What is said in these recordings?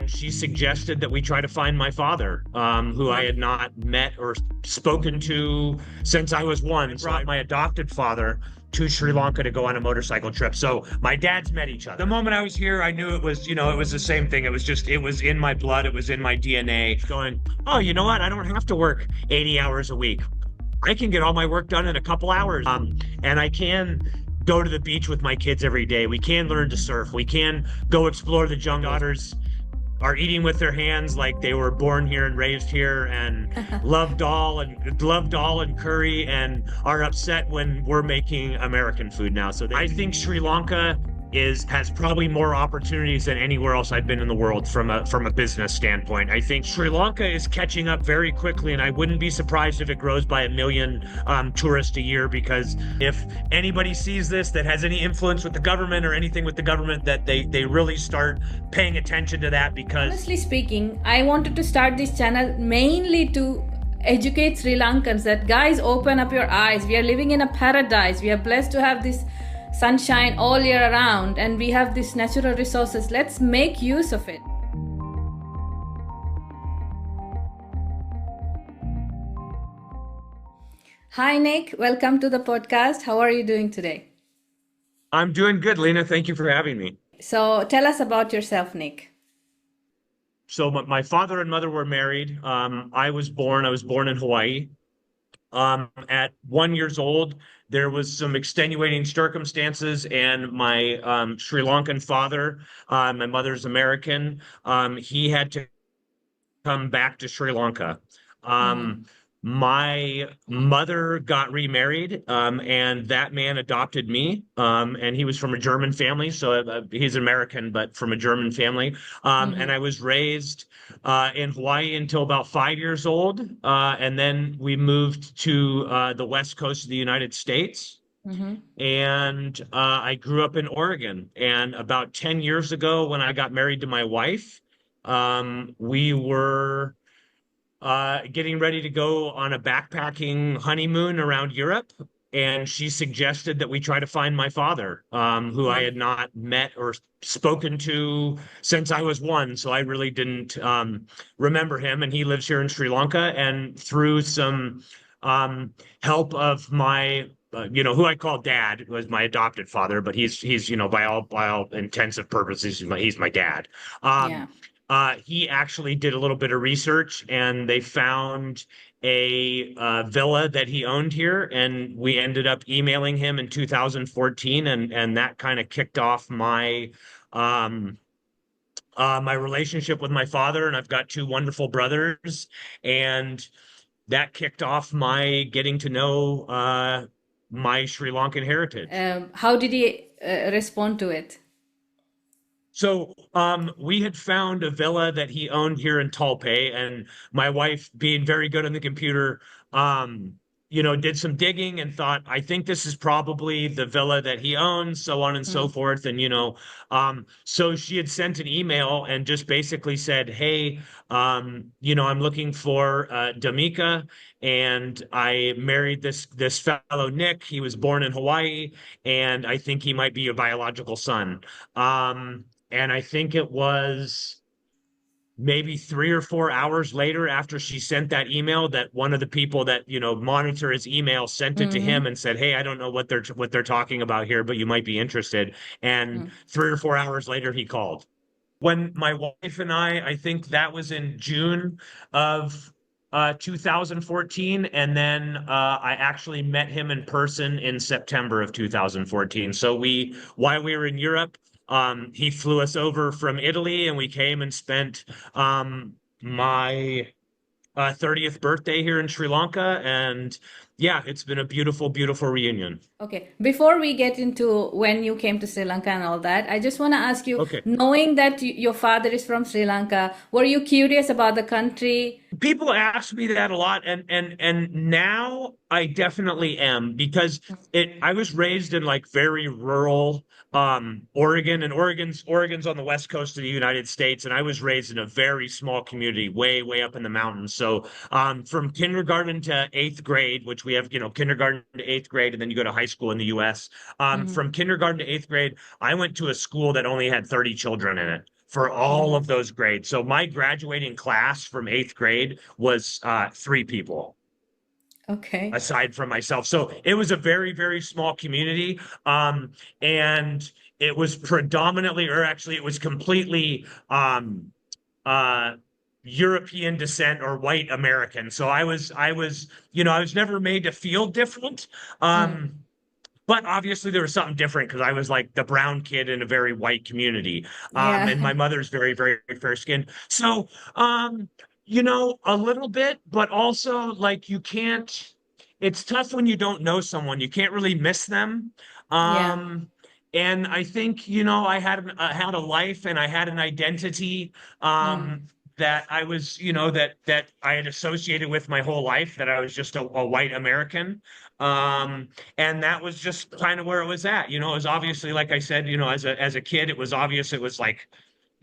and she suggested that we try to find my father, who I had not met or spoken to since I was one. I brought my adopted father to Sri Lanka to go on a motorcycle trip. So my dads met each other. The moment I was here, I knew it was, it was the same thing. It was in my blood. It was in my DNA going, oh, you know what? I don't have to work 80 hours a week. I can get all my work done in a couple hours. And I can go to the beach with my kids every day. We can learn to surf. We can go explore the jungle. Daughters are eating with their hands like they were born here and raised here, and love dal and curry, and are upset when we're making American food now. So I think Sri Lanka has probably more opportunities than anywhere else I've been in the world from a business standpoint. I think Sri Lanka is catching up very quickly, and I wouldn't be surprised if it grows by 1 million tourists a year, because if anybody sees this that has any influence with the government or anything with the government, that they really start paying attention to that. Because honestly speaking, I wanted to start this channel mainly to educate Sri Lankans that, guys, open up your eyes. We are living in a paradise. We are blessed to have this sunshine all year around, and we have these natural resources. Let's make use of it. Hi Nick, welcome to the podcast. How are you doing today? I'm doing good, Lena. Thank you for having me. So tell us about yourself, Nick. So my father and mother were married. I was born in Hawaii. At 1 year old, there was some extenuating circumstances, and my Sri Lankan father, my mother's American, he had to come back to Sri Lanka. My mother got remarried, and that man adopted me, and he was from a German family, so he's American, but from a German family. And I was raised in Hawaii until about 5 years old, and then we moved to the West Coast of the United States. And I grew up in Oregon. And about 10 years ago, when I got married to my wife, we were getting ready to go on a backpacking honeymoon around Europe. And she suggested that we try to find my father, who I had not met or spoken to since I was one. So I really didn't remember him. And he lives here in Sri Lanka. And through some help of my who I call dad, was my adopted father, but he's by all intensive purposes, he's my dad. He actually did a little bit of research, and they found a villa that he owned here, and we ended up emailing him in 2014, and that kind of kicked off my my relationship with my father. And I've got two wonderful brothers, and that kicked off my getting to know my Sri Lankan heritage. How did he respond to it? So we had found a villa that he owned here in Talpe, and my wife, being very good on the computer, did some digging and thought, I think this is probably the villa that he owns, so on and so forth. And, so she had sent an email and just basically said, hey, I'm looking for Damika, and I married this fellow, Nick. He was born in Hawaii, and I think he might be your biological son. And I think it was maybe 3 or 4 hours later, after she sent that email, that one of the people that monitor his email sent it to him and said, hey, I don't know what they're talking about here, but you might be interested. And 3 or 4 hours later, he called. When my wife and I think that was in June of 2014, and then I actually met him in person in September of 2014. So while we were in Europe, he flew us over from Italy, and we came and spent my 30th birthday here in Sri Lanka. And yeah, it's been a beautiful, beautiful reunion. Okay. Before we get into when you came to Sri Lanka and all that, I just want to ask you, knowing that your father is from Sri Lanka, were you curious about the country? People ask me that a lot, and now I definitely am, because I was raised in like very rural Oregon, and Oregon's on the west coast of the United States, and I was raised in a very small community way up in the mountains. So from kindergarten to 8th grade, which we have kindergarten to 8th grade, and then you go to high school in the US. From kindergarten to 8th grade, I went to a school that only had 30 children in it. for all Mm. of those grades. So my graduating class from eighth grade was three people Okay. aside from myself. So it was a very, very small community. And it was predominantly, or actually, it was completely uh, European descent or white American. So I was never made to feel different. Mm. Um, but obviously there was something different because I was like the brown kid in a very white community. Yeah. And my mother's very, very fair skinned. So, a little bit, but also like it's tough when you don't know someone. You can't really miss them. Yeah. And I think, I had a life and I had an identity, Mm. that I was, that I had associated with my whole life, that I was just a white American. Um, and that was just kind of where it was at. It was obviously, like I said, as a kid, it was obvious it was like,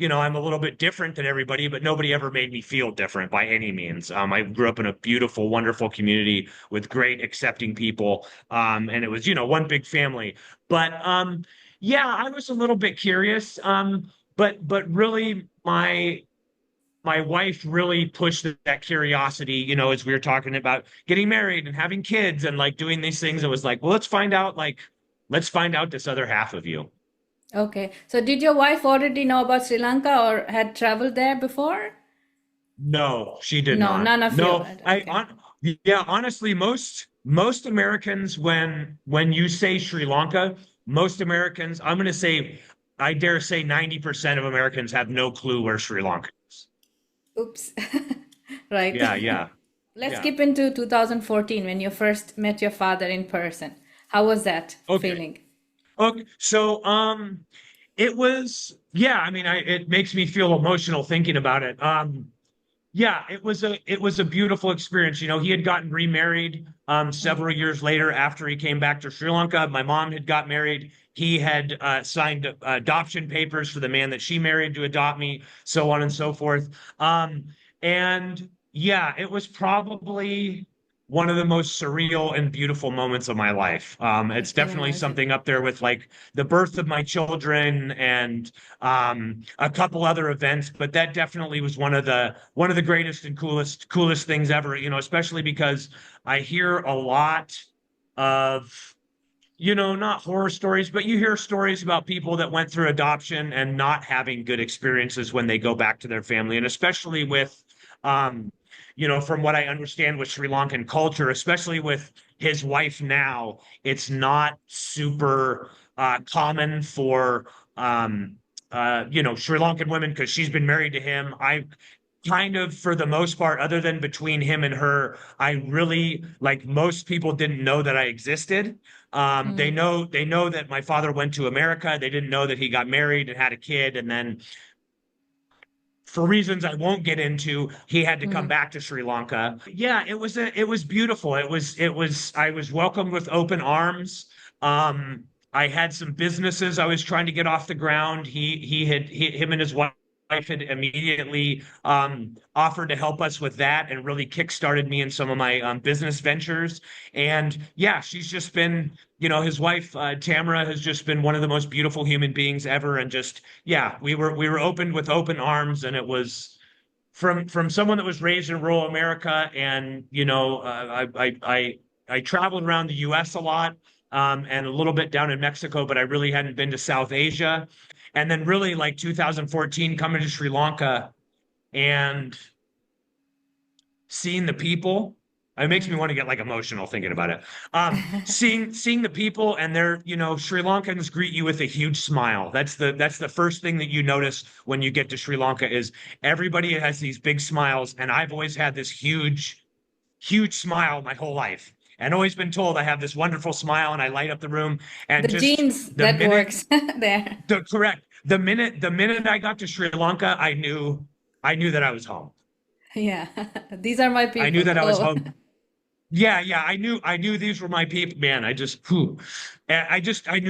I'm a little bit different than everybody, but nobody ever made me feel different by any means. I grew up in a beautiful, wonderful community with great accepting people. And it was, one big family. But yeah, I was a little bit curious. But really my wife really pushed that curiosity, as we were talking about getting married and having kids and like doing these things. It was like, well, let's find out this other half of you. Okay. So did your wife already know about Sri Lanka or had traveled there before? No, she did No, not. none of you No, had. Okay. yeah, honestly, most Americans, when you say Sri Lanka, most Americans, I'm going to say, I dare say 90% of Americans have no clue where Sri Lanka is. Oops. Right. Yeah, yeah, Let's yeah. skip into 2014 when you first met your father in person. How was that Okay. feeling? Okay. So, it was, yeah, I mean, it makes me feel emotional thinking about it. Yeah, it was a beautiful experience. He had gotten remarried Mm. several years later after he came back to Sri Lanka. My mom had got married. He had signed adoption papers for the man that she married to adopt me, so on and so forth. And yeah, it was probably one of the most surreal and beautiful moments of my life. I It's can definitely imagine. something up there with like the birth of my children and a couple other events, but that definitely was one of the greatest and coolest things ever, especially because I hear a lot of, not horror stories, but you hear stories about people that went through adoption and not having good experiences when they go back to their family. And especially with, um, from what I understand with Sri Lankan culture, especially with his wife now, it's not super common for, Sri Lankan women because she's been married to him. I kind of, for the most part, other than between him and her, I really, like most people, didn't know that I existed. They Mm. know that my father went to America. They didn't know that he got married and had a kid, and then for reasons I won't get into, he had to come Mm. back to Sri Lanka. Yeah, it was beautiful. I was welcomed with open arms. I had some businesses I was trying to get off the ground. Him and his wife had immediately offered to help us with that and really kickstarted me in some of my business ventures. And yeah, she's just been, his wife Tamara has just been one of the most beautiful human beings ever, and just yeah, we were opened with open arms, and it was from someone that was raised in rural America, and I traveled around the U.S. a lot, and a little bit down in Mexico, but I really hadn't been to South Asia, and then really like 2014 coming to Sri Lanka and seeing the people. It makes me Mm. want to get like emotional thinking about it. Seeing the people, and they're, Sri Lankans greet you with a huge smile. That's the first thing that you notice when you get to Sri Lanka is everybody has these big smiles, and I've always had this huge smile my whole life, and always been told I have this wonderful smile, and I light up the room. The And just genes that works there. the minute I got to Sri Lanka, I knew that I was home. Yeah. These are my I knew people. that I was Oh. home. Yeah, yeah, I knew these were my people. Man, I knew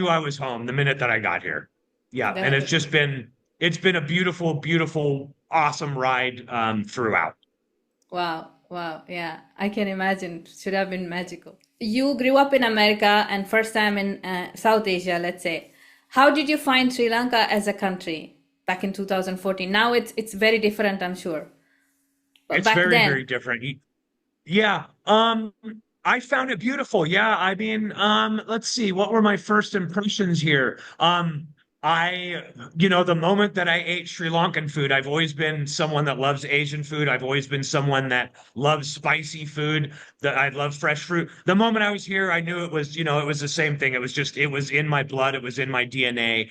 I was home the minute that I got here. Yeah, and That, it's been a beautiful, beautiful, awesome ride throughout. wow. Wow. Yeah. I can imagine. Should have been magical. You grew up in America and first time in South Asia, let's say. How did you find Sri Lanka as a country? back in 2014. Now it's very different, I'm sure. But It's back very, then, very different. Yeah. I found it beautiful. Yeah. I mean, let's see, what were my first impressions here? I, the moment that I ate Sri Lankan food, I've always been someone that loves Asian food. I've always been someone that loves spicy food, that I love fresh fruit. The moment I was here, I knew it was, it was the same thing. It was just, it was in my blood. It was in my DNA.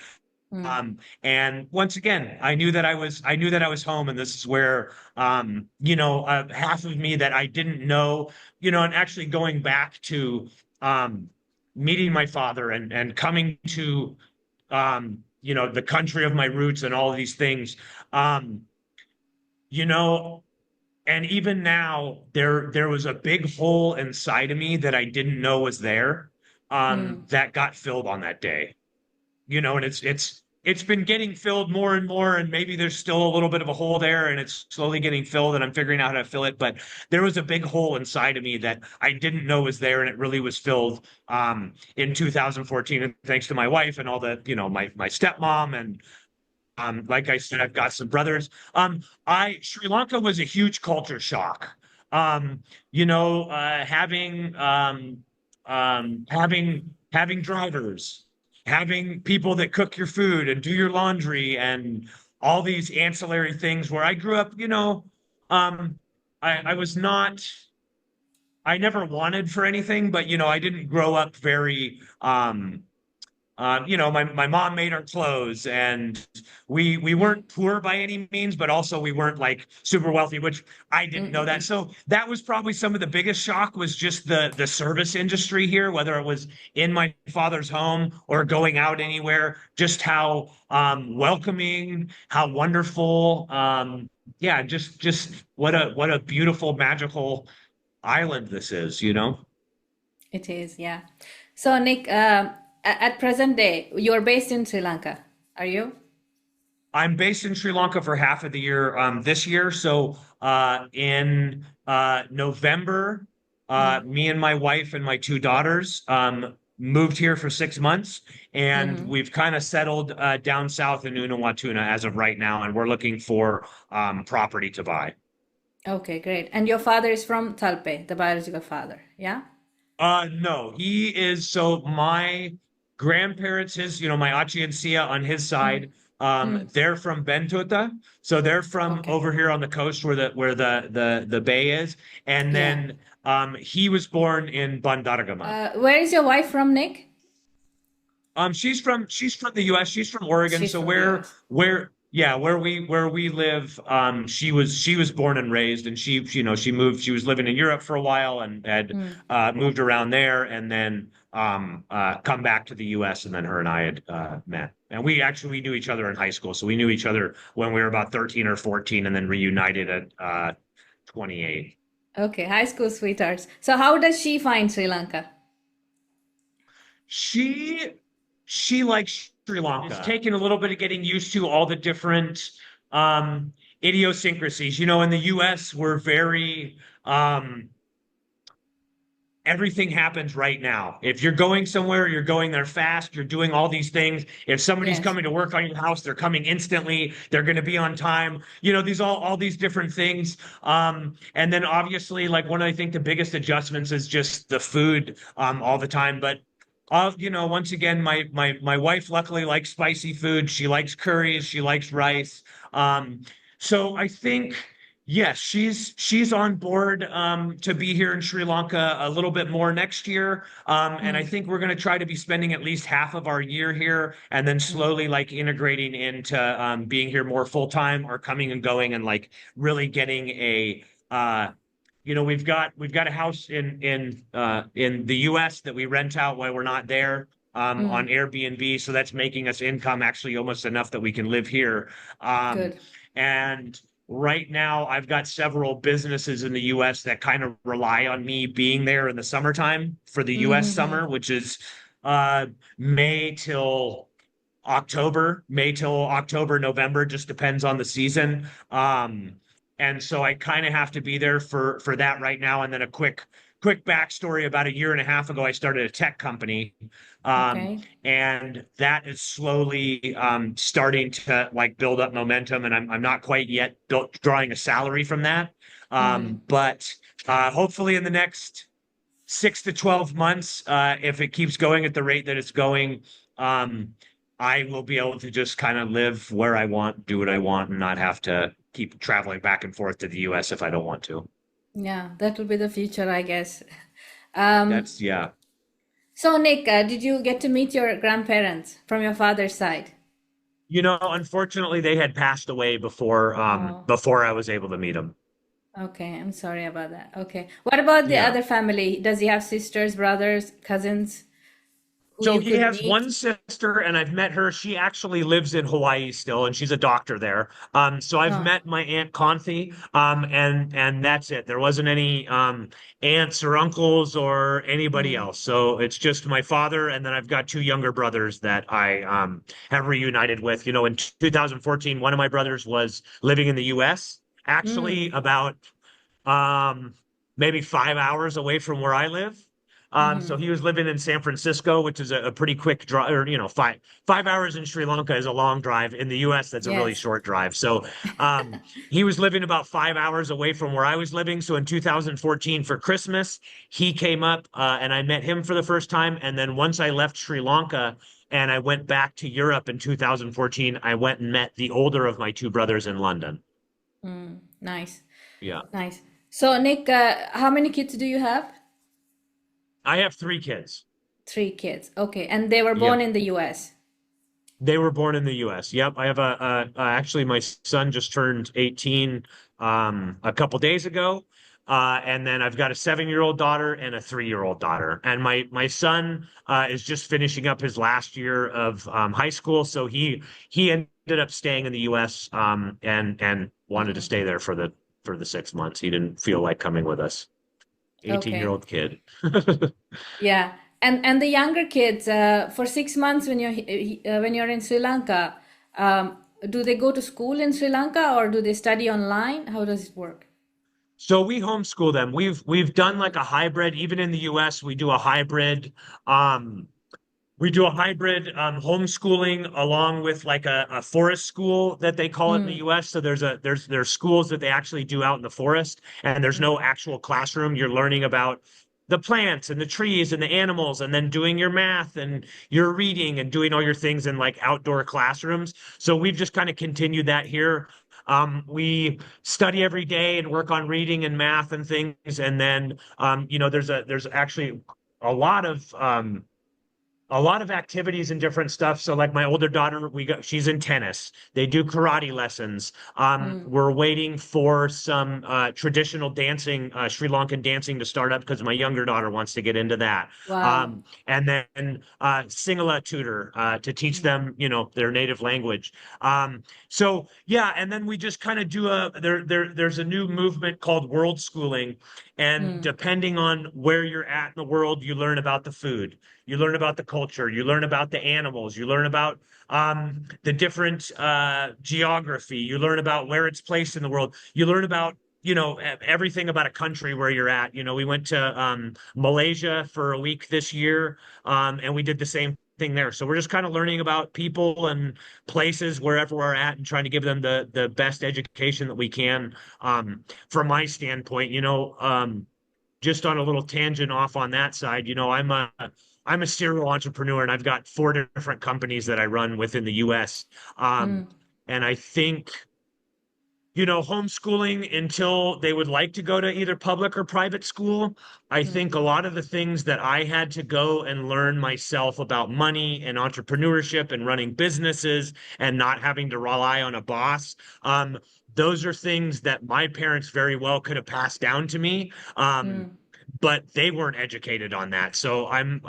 mm, And once again, I knew that I was home, and this is where, half of me that I didn't know, and actually going back to, meeting my father and coming to, the country of my roots and all of these things, um, you know, and even now, there was a big hole inside of me that I didn't know was there, mm, that got filled on that day. And it's been getting filled more and more, and maybe there's still a little bit of a hole there, and it's slowly getting filled, and I'm figuring out how to fill it. But there was a big hole inside of me that I didn't know was there, and it really was filled, in 2014, and thanks to my wife and all the, my stepmom, and like I said, I've got some brothers. I Sri Lanka was a huge culture shock. Having drivers, having people that cook your food and do your laundry and all these ancillary things. Where I grew up, I was not. I never wanted for anything, but I didn't grow up very. My mom made our clothes, and we mm, weren't poor by any means, but also we weren't like super wealthy, which I mm, didn't know mm, that. mm. So that was probably some of the biggest shock, was just the service industry here, whether it was in my father's home or going out anywhere, just how welcoming, how wonderful, yeah, just what a beautiful, magical island this is. It is, yeah. So, Nick, at present day, you're based in Sri Lanka, are you? I'm based in Sri Lanka for half of the year, this year. So in November, Mm, me and my wife and my two daughters moved here for 6 months, and mm-hmm. we've kind of settled down south in Unawatuna as of right now, and we're looking for property to buy. Okay, great. And your father is from Talpe, the biological father, yeah? No, he is. So my grandparents, my Achi and Sia on his Mm, side, mm. they're from Bentuta. So they're from Okay, over here on the coast where the bay is. And yeah. then he was born in Bandaragama. Where is your wife from, Nick? She's from the US. She's from Oregon. She's So from the where US. where yeah, where we live, she was born and raised, and she was living in Europe for a while, and had Mm, moved around there, and then come back to the US, and then her and I had met. And we knew each other in high school. So we knew each other when we were about 13 or 14, and then reunited at 28. okay, high school sweethearts. So how does she find Sri Lanka? She she likes Sri Lanka. It's taken a little bit of getting used to all the different idiosyncrasies. In the US, we're very everything happens right now. If you're going somewhere, you're going there fast, you're doing all these things. If somebody's Yes. coming to work on your house, they're coming instantly, they're going to be on time. These all these different things. And then obviously, like, one of, I think, the biggest adjustments is just the food all the time. But once again, my wife luckily likes spicy food. She likes curries, she likes rice. So I think, yes, she's on board to be here in Sri Lanka a little bit more next year. And I Mm, think we're going to try to be spending at least half of our year here, and then mm, slowly, like, integrating into being here more full time, or coming and going, and like really getting a we've got a house in the US that we rent out while we're not there, on mm. Airbnb. So that's making us income, actually almost enough that we can live here. Um, Good. and right now, I've got several businesses in the US that kind of rely on me being there in the summertime for the US Mm-hmm. summer, which is uh, May till May till October, November, just depends on the season. And so I kind of have to be there for that right now, and then a quick backstory, about a year and a half ago, I started a tech company. Um, Okay. and that is slowly starting to like build up momentum. And I'm not quite yet drawing a salary from that. Mm. But hopefully in the next 6 to 12 months, if it keeps going at the rate that it's going, um, I will be able to just kind of live where I want, do what I want, and not have to keep traveling back and forth to the US if I don't want to. Yeah, that will be the future, I guess. Um, That's, yeah. so Nick, did you get to meet your grandparents from your father's side? Unfortunately, they had passed away Oh, before I was able to meet them. okay. I'm sorry about that. Okay. What about the Yeah. other family? Does he have sisters, brothers, cousins who So you he could has meet? one sister, and I've met her. She actually lives in Hawaii still, and she's a doctor there. So I've Oh. met my Aunt Conthi, and that's it. There wasn't any aunts or uncles or anybody Mm. else. So it's just my father, and then I've got two younger brothers that I have reunited with. In 2014, one of my brothers was living in the U.S., actually Mm. about um, maybe 5 hours away from where I live. So Mm-hmm. he was living in San Francisco, which is a pretty quick drive, or five hours in Sri Lanka is a long drive. In the U.S., that's a really Yes. short drive. So he was living about 5 hours away from where I was living. So in 2014 for Christmas, he came up and I met him for the first time. And then once I left Sri Lanka and I went back to Europe in 2014, I went and met the older of my two brothers in London. Mm. Nice. Yeah. Nice. So Nick, how many kids do you have? I have three kids. 3 kids. Okay. And they were born Yep. in the US. They were born in the US. Yep. I have actually my son just turned 18 a couple days ago. And then I've got a 7-year-old daughter and a 3-year-old daughter. And my son is just finishing up his last year of high school. So he ended up staying in the US and wanted to Mm. stay there for the 6 months. He didn't feel like coming with us. 18 year Okay. old kid. Yeah. And the younger kids, for 6 months when you're in Sri Lanka, do they go to school in Sri Lanka or do they study online? How does it work? So we homeschool them. We've done like Mm. a hybrid. Even in the US, we do a hybrid. Um, we do a hybrid homeschooling along with like a forest school that they call it in the Mm. US. So there's schools that they actually do out in the forest, and there's no actual classroom. You're learning about the plants and the trees and the animals, and then doing your math and your reading and doing all your things in like outdoor classrooms. So we've just kind of continued that here. We study every day and work on reading and math and things, and then there's actually a lot of activities and different stuff. So like my older daughter, she's in tennis. They do karate lessons. Mm. We're waiting for some traditional dancing, Sri Lankan dancing to start up because my younger daughter wants to get into that. Wow. And then Singhala tutor to teach Mm. them, their native language. So yeah, and then we just kind of do there's a new movement called world schooling. And Mm. depending on where you're at in the world, you learn about the food, you learn about the culture, you learn about the animals, you learn about the different geography, you learn about where it's placed in the world, you learn about everything about a country where you're at. We went to Malaysia for a week this year, and we did the same thing there. So we're just kind of learning about people and places wherever we're at and trying to give them the best education that we can. From my standpoint, just on a little tangent off on that side, I'm a serial entrepreneur and I've got 4 different companies that I run within the US. Um, Mm. and I think, homeschooling until they would like to go to either public or private school. I think Mm. a lot of the things that I had to go and learn myself about money and entrepreneurship and running businesses and not having to rely on a boss, those are things that my parents very well could have passed down to me. Mm. But they weren't educated on that. So I'm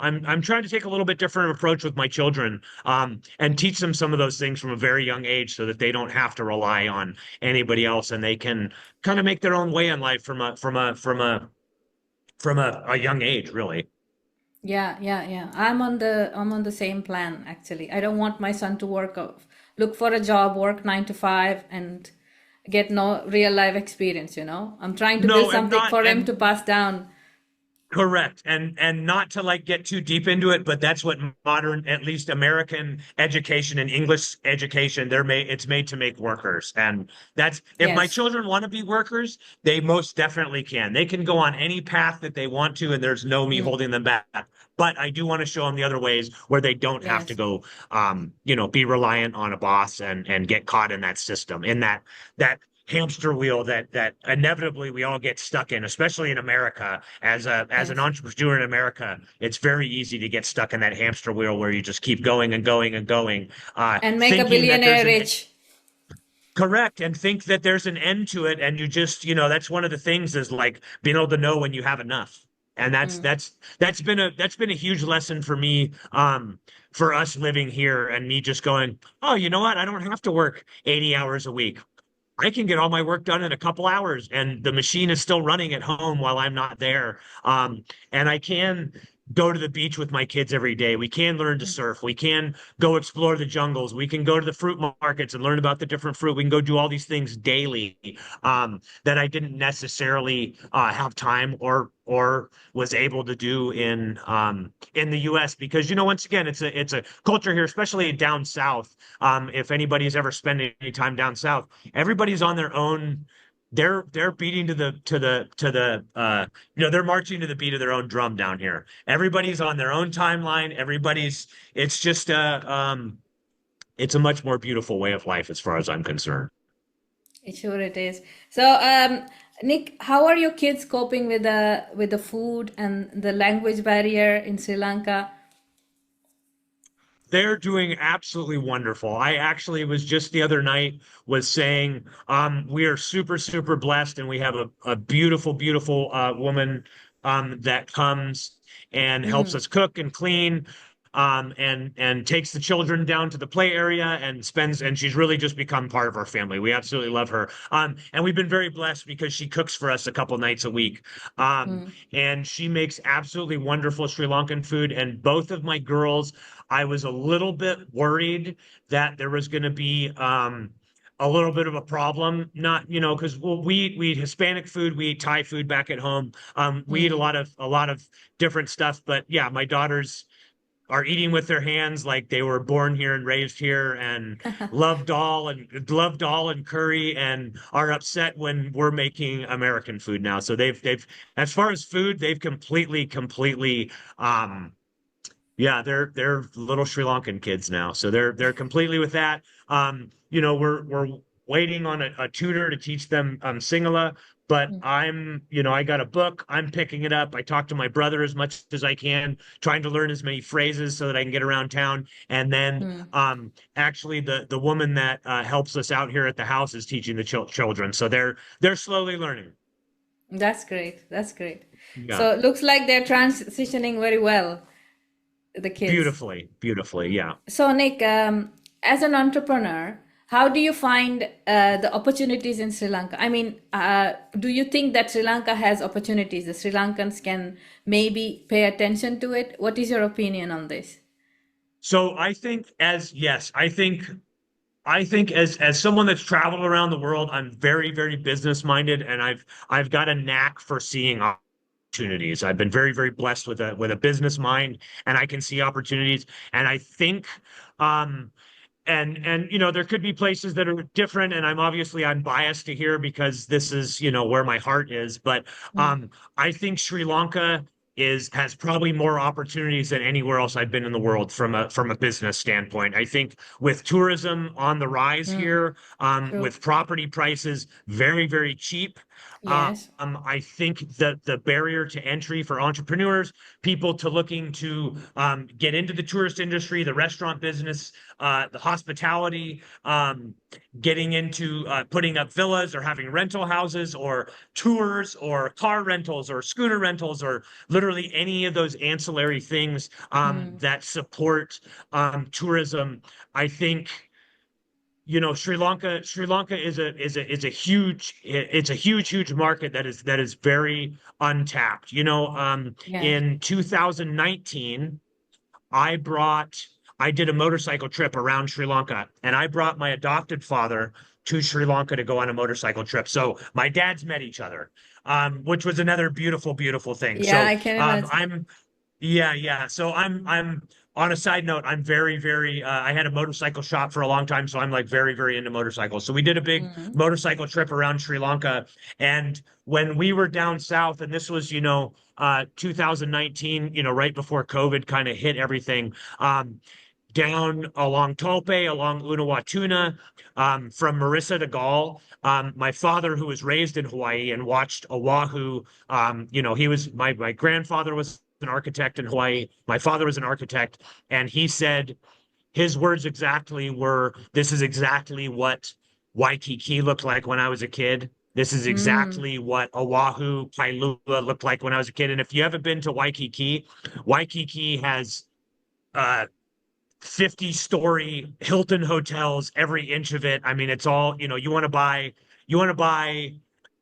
trying to take a little bit different approach with my children, and teach them some of those things from a very young age so that they don't have to rely on anybody else and they can kind of make their own way in life from a young age, really. Yeah, yeah, yeah. I'm on the same plan actually. I don't want my son to look for a job, work 9 to 5, and get no real life experience. I'm trying to build No, and something not for him and to pass down. Correct. And not to like get too deep into it, but that's what modern, at least American education and English education, it's made to make workers. And that's if my Yes. children want to be workers, they most definitely can. They can go on any path that they want to, and there's no me Mm. holding them back. But I do want to show them the other ways where they don't have to Yes. go be reliant on a boss and get caught in that system, in that hamster wheel that inevitably we all get stuck in, especially in America. As an Yes. entrepreneur in America, it's very easy to get stuck in that hamster wheel where you just keep going and going and going, And make a thinking that there's billionaire an rich. correct and think that there's an end to it, and you just that's one of the things is like being able to know when you have enough. And Mm. that's been a huge lesson for me, for us living here and me just going, oh, you know what? I don't have to work 80 hours a week. I can get all my work done in a couple hours, and the machine is still running at home while I'm not there. And I can go to the beach with my kids every day. We can learn to Mm. surf. We can go explore the jungles. We can go to the fruit markets and learn about the different fruit. We can go do all these things daily, that I didn't necessarily have time or was able to do in the U.S. because once again it's a culture here, especially down south. If anybody's ever spent any time down south, everybody's on their own. They're beating they're marching to the beat of their own drum down here. Everybody's on their own timeline. It's just it's a much more beautiful way of life as far as I'm concerned. Sure it is. So, Nick, how are your kids coping with the food and the language barrier in Sri Lanka? They're doing absolutely wonderful. I actually was just the other night was saying, we are super, super blessed, and we have a beautiful, beautiful woman that comes and helps Mm. us cook and clean, and takes the children down to the play area and she's really just become part of our family. We absolutely love her. And we've been very blessed because she cooks for us a couple nights a week. Mm. And she makes absolutely wonderful Sri Lankan food. And both of my girls, I was a little bit worried that there was going to be a little bit of a problem. Not, because we eat Hispanic food, we eat Thai food back at home. We eat Mm. a lot of different stuff. But yeah, my daughters are eating with their hands like they were born here and raised here and love dal and curry and are upset when we're making American food now. So they've as far as food, they've completely yeah, they're little Sri Lankan kids now, so they're completely with that. We're waiting on a tutor to teach them Sinhala, but Mm. I got a book. I'm picking it up. I talk to my brother as much as I can, trying to learn as many phrases so that I can get around town. And then, Mm. actually, the woman that helps us out here at the house is teaching the children, so they're slowly learning. That's great. That's great. Yeah, So it looks like they're transitioning very well, the kids. beautifully, beautifully. Yeah. So, Nick, as an entrepreneur, how do you find the opportunities in Sri Lanka? I mean, do you think that Sri Lanka has opportunities? The Sri Lankans can maybe pay attention to it? What is your opinion on this? So I think as yes, I think as someone that's traveled around the world, I'm very, very business minded, and I've got a knack for seeing opportunities. I've been very, very blessed with a business mind, and I can see opportunities. And I think and there could be places that are different, and I'm biased to here because this is where my heart is, but Mm. I think Sri Lanka has probably more opportunities than anywhere else I've been in the world from a business standpoint. I think with tourism on the rise Mm. here, True. with property prices very, very cheap, Yes. I think that the barrier to entry for entrepreneurs, people to looking to get into the tourist industry, the restaurant business, the hospitality, getting into putting up villas or having rental houses or tours or car rentals or scooter rentals or literally any of those ancillary things Mm. that support tourism. I think Sri Lanka is a huge market that is very untapped. Yes. In 2019, I brought I did a motorcycle trip around Sri Lanka, and I brought my adopted father to Sri Lanka to go on a motorcycle trip. So my dads met each other, which was another beautiful, beautiful thing. Yeah, So I can imagine. yeah. So I'm on a side note, I'm very, very I had a motorcycle shop for a long time, so I'm like very, very into motorcycles. So we did a big Mm. motorcycle trip around Sri Lanka. And when we were down south, and this was, 2019, right before COVID kind of hit everything, down along Tolpe, along Unawatuna, from Marissa to Gaul. My father, who was raised in Hawaii and watched Oahu, he was my grandfather was an architect in Hawaii. My father was an architect, and he said his words exactly were, "This is exactly what Waikiki looked like when I was a kid. This is Mm. exactly what Oahu, Kailua looked like when I was a kid." And if you haven't been to Waikiki, Waikiki has 50-story Hilton hotels, every inch of it. I mean, it's all, you want to buy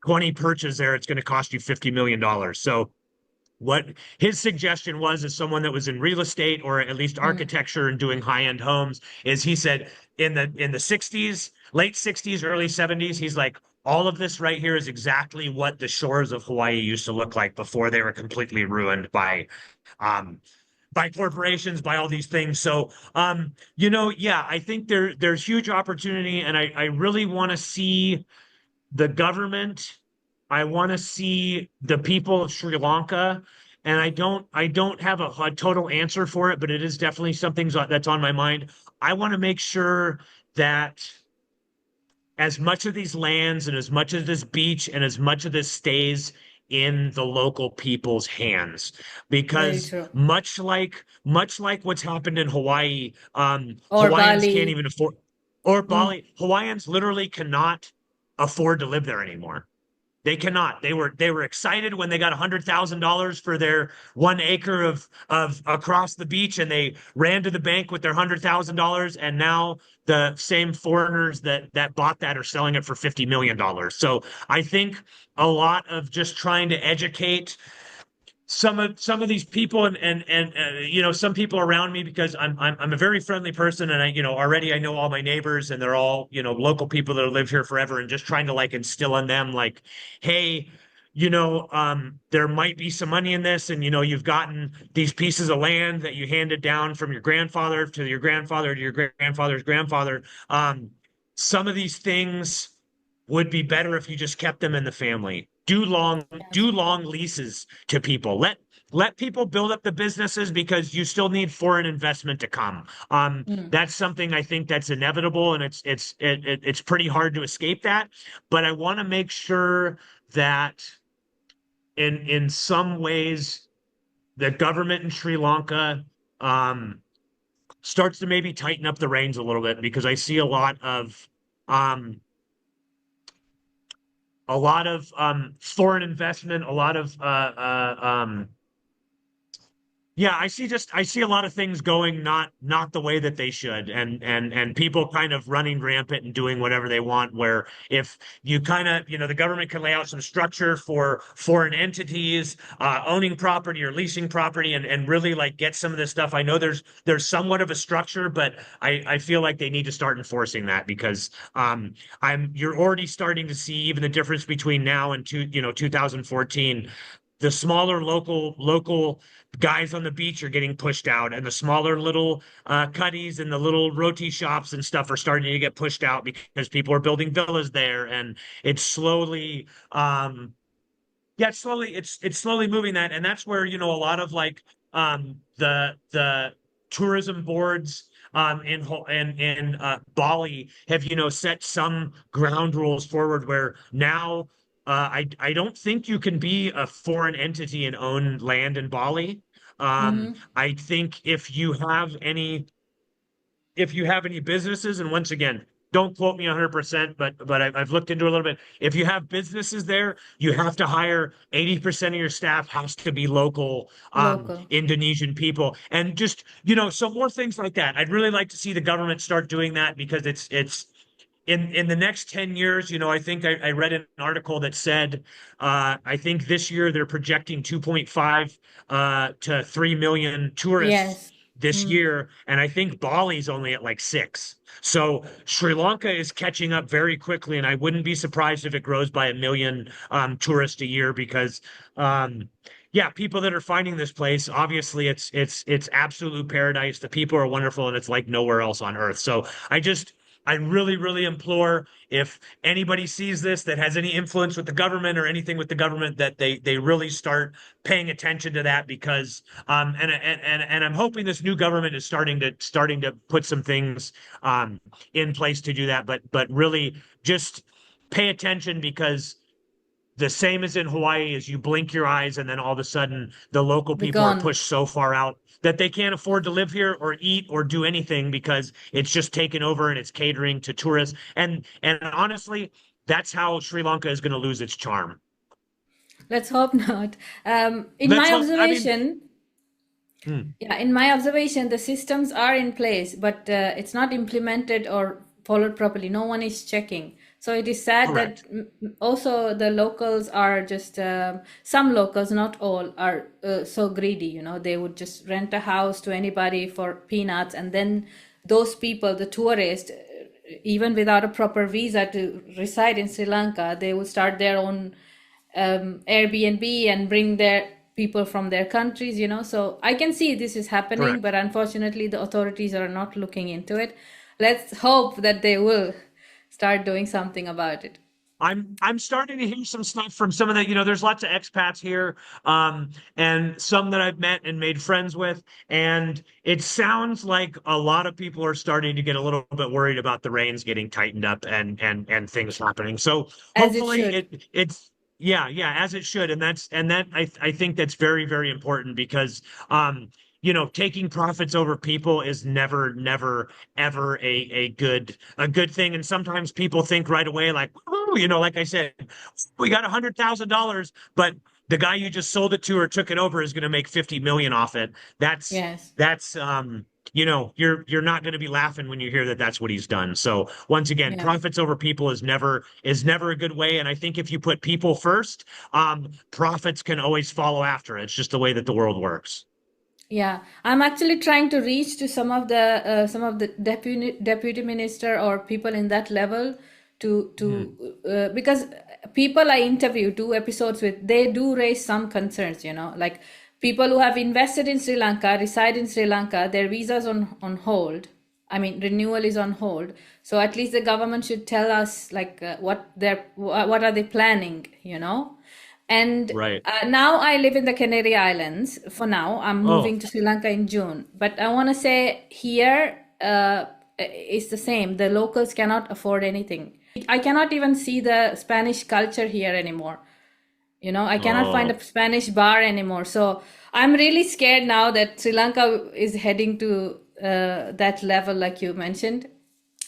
20 perches there, it's going to cost you $50 million. So what his suggestion was, as someone that was in real estate or at least Mm. architecture and doing high-end homes, is he said in the 60s, late 60s, early 70s, he's like, all of this right here is exactly what the shores of Hawaii used to look like before they were completely ruined um by corporations, by all these things. So, yeah, I think there's huge opportunity, and I really want to see the government. I want to see the people of Sri Lanka, and I don't have a total answer for it, but it is definitely something that's on my mind. I want to make sure that as much of these lands and as much of this beach and as much of this stays in the local people's hands, Very because true. much like what's happened in Hawaii, Or Hawaiians can't Bali. even afford, or Mm. Bali, Hawaiians literally cannot afford to live there anymore. They cannot. They were excited when they got $100,000 for their 1 acre of across the beach, and they ran to the bank with their $100,000. And now the same foreigners that bought that are selling it for $50 million. So I think a lot of just trying to educate some of these people, and some people around me, because I'm a very friendly person, and already I know all my neighbors, and they're all local people that have lived here forever, and just trying to like instill in them like, hey, there might be some money in this, and you've gotten these pieces of land that you handed down from your grandfather to your grandfather to your grandfather's grandfather. Some of these things would be better if you just kept them in the family. Do Yes. long leases to people. Let people build up the businesses, because you still need foreign investment to come. Mm. That's something I think that's inevitable, and it's pretty hard to escape that. But I want to make sure that in some ways the government in Sri Lanka um, starts to maybe tighten up the reins a little bit, because I see um, a lot of foreign investment, a lot of yeah, I see a lot of things going not the way that they should, and people kind of running rampant and doing whatever they want, where if you kind of, the government can lay out some structure for foreign entities owning property or leasing property, and really like get some of this stuff. I know there's somewhat of a structure, but I feel like they need to start enforcing that, because you're already starting to see even the difference between now and 2014. The smaller local guys on the beach are getting pushed out, and the smaller little cutties and the little roti shops and stuff are starting to get pushed out, because people are building villas there, and it's slowly yeah, it's slowly moving that. And that's where a lot of like the tourism boards in Bali have set some ground rules forward, where now I don't think you can be a foreign entity and own land in Bali. Mm-hmm. I think if you have any businesses, and once again, don't quote me 100%, but I've looked into it a little bit. If you have businesses there, you have to hire 80% of your staff has to be local Local. Indonesian people, and just so more things like that. I'd really like to see the government start doing that, because it's in the next 10 years. I think I read an article that said I think this year they're projecting 2.5 to 3 million tourists Yes. this Mm. year, and I think Bali's only at like 6. So Sri Lanka is catching up very quickly, and I wouldn't be surprised if it grows by 1 million tourists a year because yeah, people that are finding this place, obviously it's absolute paradise. The people are wonderful, and it's like nowhere else on earth. So I really, really implore if anybody sees this that has any influence with the government or anything with the government that they really start paying attention to that because and I'm hoping this new government is starting to put some things in place to do that, but really just pay attention because the same as in Hawaii is you blink your eyes and then all of a sudden the local Be people are gone. pushed so far out that they can't afford to live here or eat or do anything because it's just taken over and it's catering to tourists. And honestly, that's how Sri Lanka is going to lose its charm. Let's hope not. In Let's my hope. I mean, observation, hmm, yeah, in my observation, the systems are in place, but it's not implemented or followed properly. No one is checking. So it is sad that correct. also the locals are just some locals, not all, are so greedy. They would just rent a house to anybody for peanuts, and then those people, the tourists, even without a proper visa to reside in Sri Lanka, they would start their own Airbnb and bring their people from their countries. So I can see this is happening, Correct. but unfortunately, the authorities are not looking into it. Let's hope that they will start doing something about it. I'm starting to hear some stuff from some of the, there's lots of expats here, and some that I've met and made friends with, and it sounds like a lot of people are starting to get a little bit worried about the reins getting tightened up and things happening. So As it hopefully should. it's yeah, yeah, as it should, and that I think that's very, very important because taking profits over people is never, never, ever a good thing. And sometimes people think right away, like, "Woo," like I said, we got $100,000, but the guy you just sold it to or took it over is going to make 50 million off it. That's Yes. that's you're not going to be laughing when you hear that that's what he's done. So once again, Yeah. profits over people is never a good way. And I think if you put people first, profits can always follow after. It's just the way that the world works. Yeah, I'm actually trying to reach to some of the deputy minister or people in that level Mhm. to because people I interview 2 episodes with, they do raise some concerns, like people who have invested in Sri Lanka, reside in Sri Lanka, their visas on hold. I mean, renewal is on hold. So at least the government should tell us like what are they planning. And Right. now I live in the Canary Islands. For now, I'm Oh, moving to Sri Lanka in June. But I want to say here it's the same. The locals cannot afford anything. I cannot even see the Spanish culture here anymore. I cannot find oh, a Spanish bar anymore. So I'm really scared now that Sri Lanka is heading to that level, like you mentioned.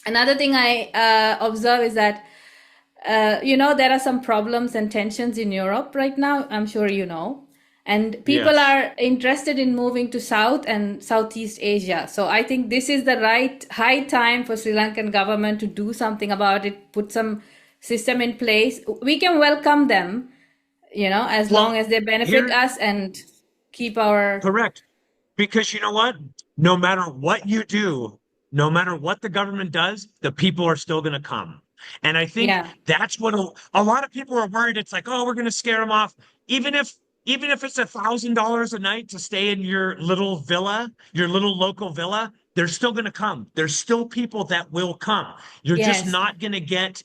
Another thing I observe is that there are some problems and tensions in Europe right now. I'm sure you know. And people yes. are interested in moving to South and Southeast Asia. So I think this is the right high time for Sri Lankan government to do something about it, put some system in place. We can welcome them, as long Well, as they benefit here, us and keep our, correct. Because you know what? No matter what you do, no matter what the government does, the people are still going to come. And I think yeah, that's what a lot of people are worried. It's like, oh, we're going to scare them off. Even if even if it's $1,000 a night to stay in your little villa, your little local villa, they're still going to come. There's still people that will come. You're just yes, not going to get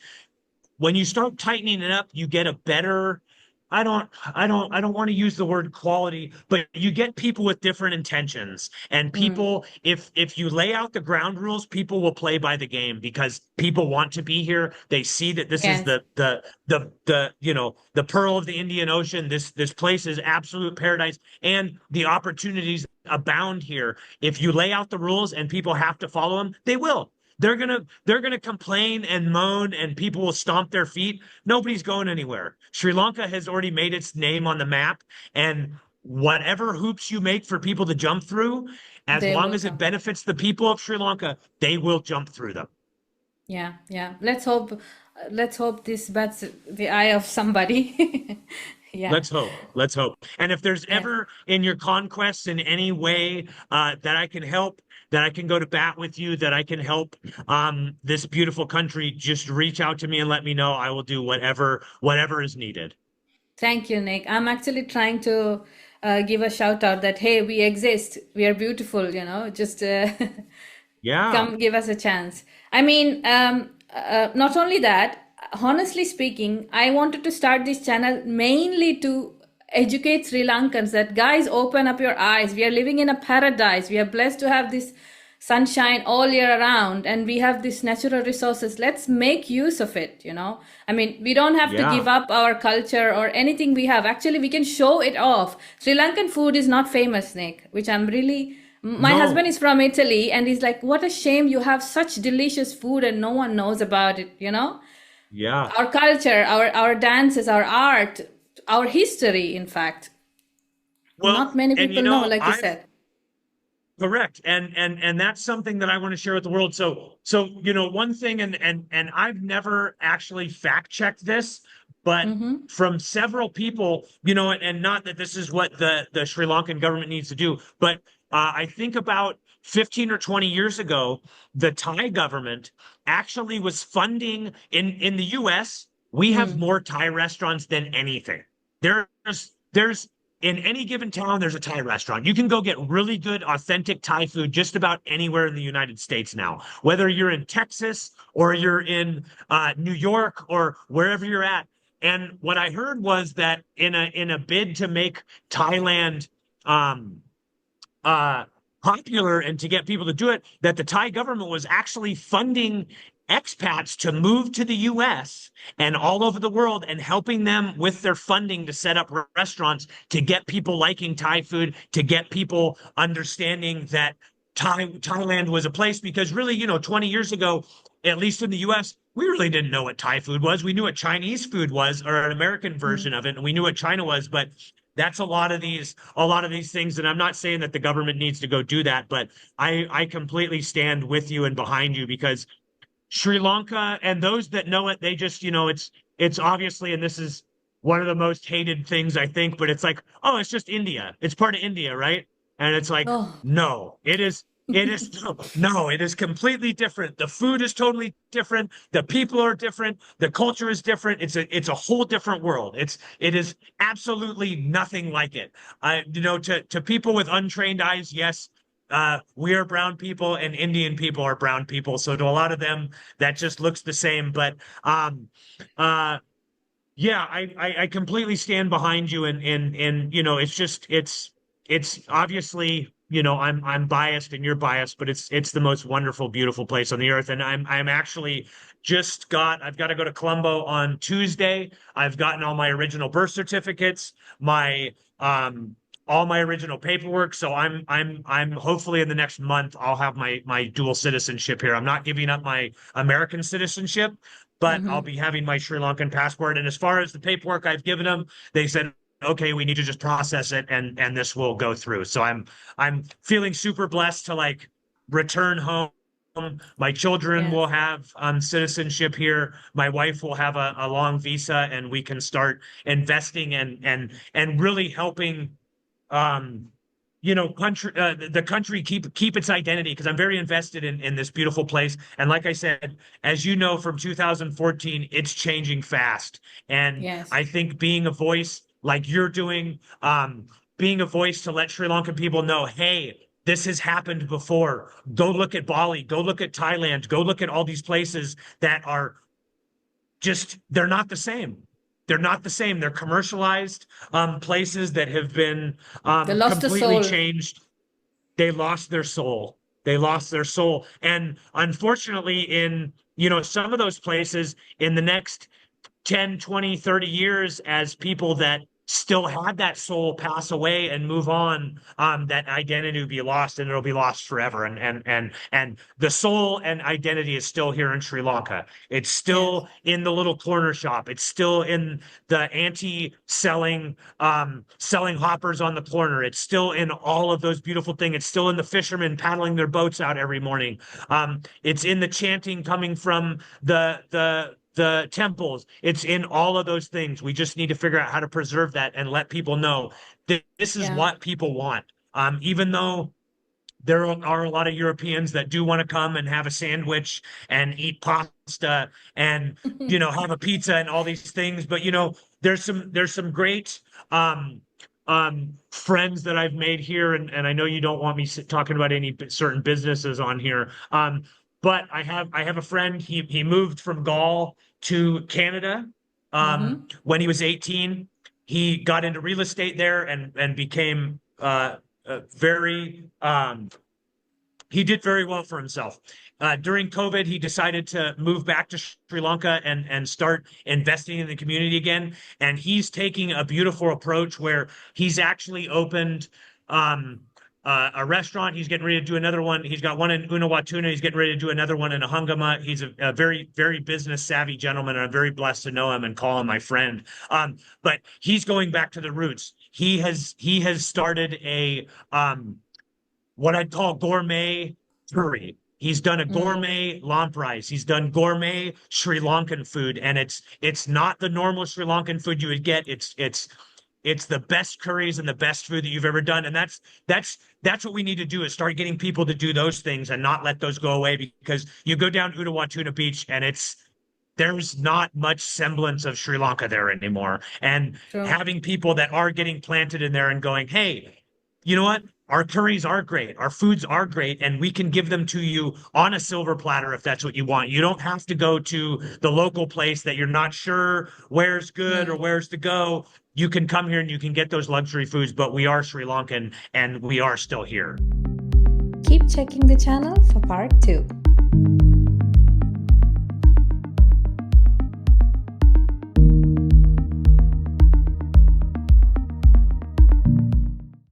when you start tightening it up, you get a better, I don't want to use the word quality, but you get people with different intentions. And mm, people, if you lay out the ground rules, people will play by the game because people want to be here. They see that this is yes, the pearl of the Indian Ocean. This place is absolute paradise, and the opportunities abound here. If you lay out the rules and people have to follow them, they will. They're gonna complain and moan and people will stomp their feet. Nobody's going anywhere. Sri Lanka has already made its name on the map, and whatever hoops you make for people to jump through, as they long will as it come. benefits the people of Sri Lanka, they will jump through them. Yeah, yeah. Let's hope this bats the eye of somebody. Yeah. Let's hope. Let's hope. And if there's Yeah. ever in your conquests in any way that I can help, that I can go to bat with you, that I can help this beautiful country, just reach out to me and let me know. I will do whatever is needed. Thank you, Nick. I'm actually trying to give a shout out that, hey, we exist. We are beautiful, just Yeah. come give us a chance. I mean, not only that, honestly speaking, I wanted to start this channel mainly to educate Sri Lankans that, guys, open up your eyes. We are living in a paradise. We are blessed to have this sunshine all year around, and we have these natural resources. Let's make use of it. I mean, we don't have to give Yeah. up our culture or anything we have. Actually, we can show it off. Sri Lankan food is not famous, Nick, which I'm really. My husband No. is from Italy, and he's like, what a shame you have such delicious food and no one knows about it. Yeah. Our culture, our dances, our art, our history, in fact. Well, Not many and people know, like you I've said. correct. And that's something that I want to share with the world. So one thing, and I've never actually fact checked this, but Mm-hmm. from several people, and not that this is what the Sri Lankan government needs to do, but I think about 15 or 20 years ago, the Thai government actually was funding in the US. We have Mm. more Thai restaurants than anything. There's in any given town, there's a Thai restaurant. You can go get really good, authentic Thai food just about anywhere in the United States now. Whether you're in Texas or you're in New York or wherever you're at. And what I heard was that in a bid to make Thailand um, uh, popular and to get people to do it, that the Thai government was actually funding expats to move to the US and all over the world and helping them with their funding to set up restaurants to get people liking Thai food, to get people understanding that Thailand was a place because really, 20 years ago, at least in the US, we really didn't know what Thai food was. We knew what Chinese food was or an American Mm. version of it, and we knew what China was, but that's a lot of these things. And I'm not saying that the government needs to go do that, but I completely stand with you and behind you because Sri Lanka and those that know it, they just, it's obviously, and this is one of the most hated things I think, but it's like, oh, it's just India. It's part of India, right? And it's like, Oh, no, it is no, it is completely different. The food is totally different. The people are different. The culture is different. It's a whole different world. It is absolutely nothing like it. To people with untrained eyes, yes, we are brown people and Indian people are brown people. So to a lot of them, that just looks the same. But um, uh, yeah, I completely stand behind you, and it's just it's obviously I'm biased and you're biased, but it's the most wonderful, beautiful place on the earth. And I'm actually I've got to go to Colombo on Tuesday. I've gotten all my original birth certificates, my all my original paperwork. So I'm hopefully in the next month I'll have my dual citizenship here. I'm not giving up my American citizenship, but I'll mm-hmm. be having my Sri Lankan passport. And as far as the paperwork I've given them, they said, okay, we need to just process it and this will go through. So I'm feeling super blessed to like return home. My children will Yes. have citizenship here. My wife will have a long visa, and we can start investing and really helping um the country keep its identity because I'm very invested in this beautiful place. And like I said, as you know, from 2014, it's changing fast. And Yes. I think being a voice like you're doing, being a voice to let Sri Lankan people know, hey, this has happened before. Go look at Bali, go look at Thailand, go look at all these places that are just they're not the same. They're not the same. They're commercialized places that have been They lost a completely soul. changed. They lost their soul. They lost their soul. And unfortunately, in some of those places in the next 10, 20, 30 years, as people that still had that soul pass away and move on, that identity will be lost and it'll be lost forever. And the soul and identity is still here in Sri Lanka. It's Yes. still in the little corner shop. It's still in the auntie selling hoppers on the corner. It's still in all of those beautiful things. It's still in the fishermen paddling their boats out every morning. It's in the chanting coming from the the temples. It's in all of those things. We just need to figure out how to preserve that and let people know that this is Yeah. what people want. Even though there are a lot of Europeans that do want to come and have a sandwich and eat pasta and have a pizza and all these things. But there's some great friends that I've made here, and I know you don't want me talking about any certain businesses on here. But I have a friend. He moved from Gaul to Canada when he was 18. He got into real estate there and became very he did very well for himself. During COVID, he decided to move back to Sri Lanka and start investing in the community again. And he's taking a beautiful approach where he's actually opened a restaurant. He's getting ready to do another one. He's got one in Unawatuna. He's getting ready to do another one in Ahungama. He's a very, very business savvy gentleman, and I'm very blessed to know him and call him my friend. But he's going back to the roots. He has started a what I'd call gourmet curry. He's done a gourmet lampreis. He's done gourmet Sri Lankan food, and it's not the normal Sri Lankan food you would get. It's the best curries and the best food that you've ever done, and that's what we need to do, is start getting people to do those things and not let those go away, because you go down Unawatuna Beach and there's not much semblance of Sri Lanka there anymore. And True. having people that are getting planted in there and going, hey, you know what? Our curries are great. Our foods are great, and we can give them to you on a silver platter if that's what you want. You don't have to go to the local place that you're not sure where's good or where's to go. You can come here and you can get those luxury foods, but we are Sri Lankan and we are still here. Keep checking the channel for part 2.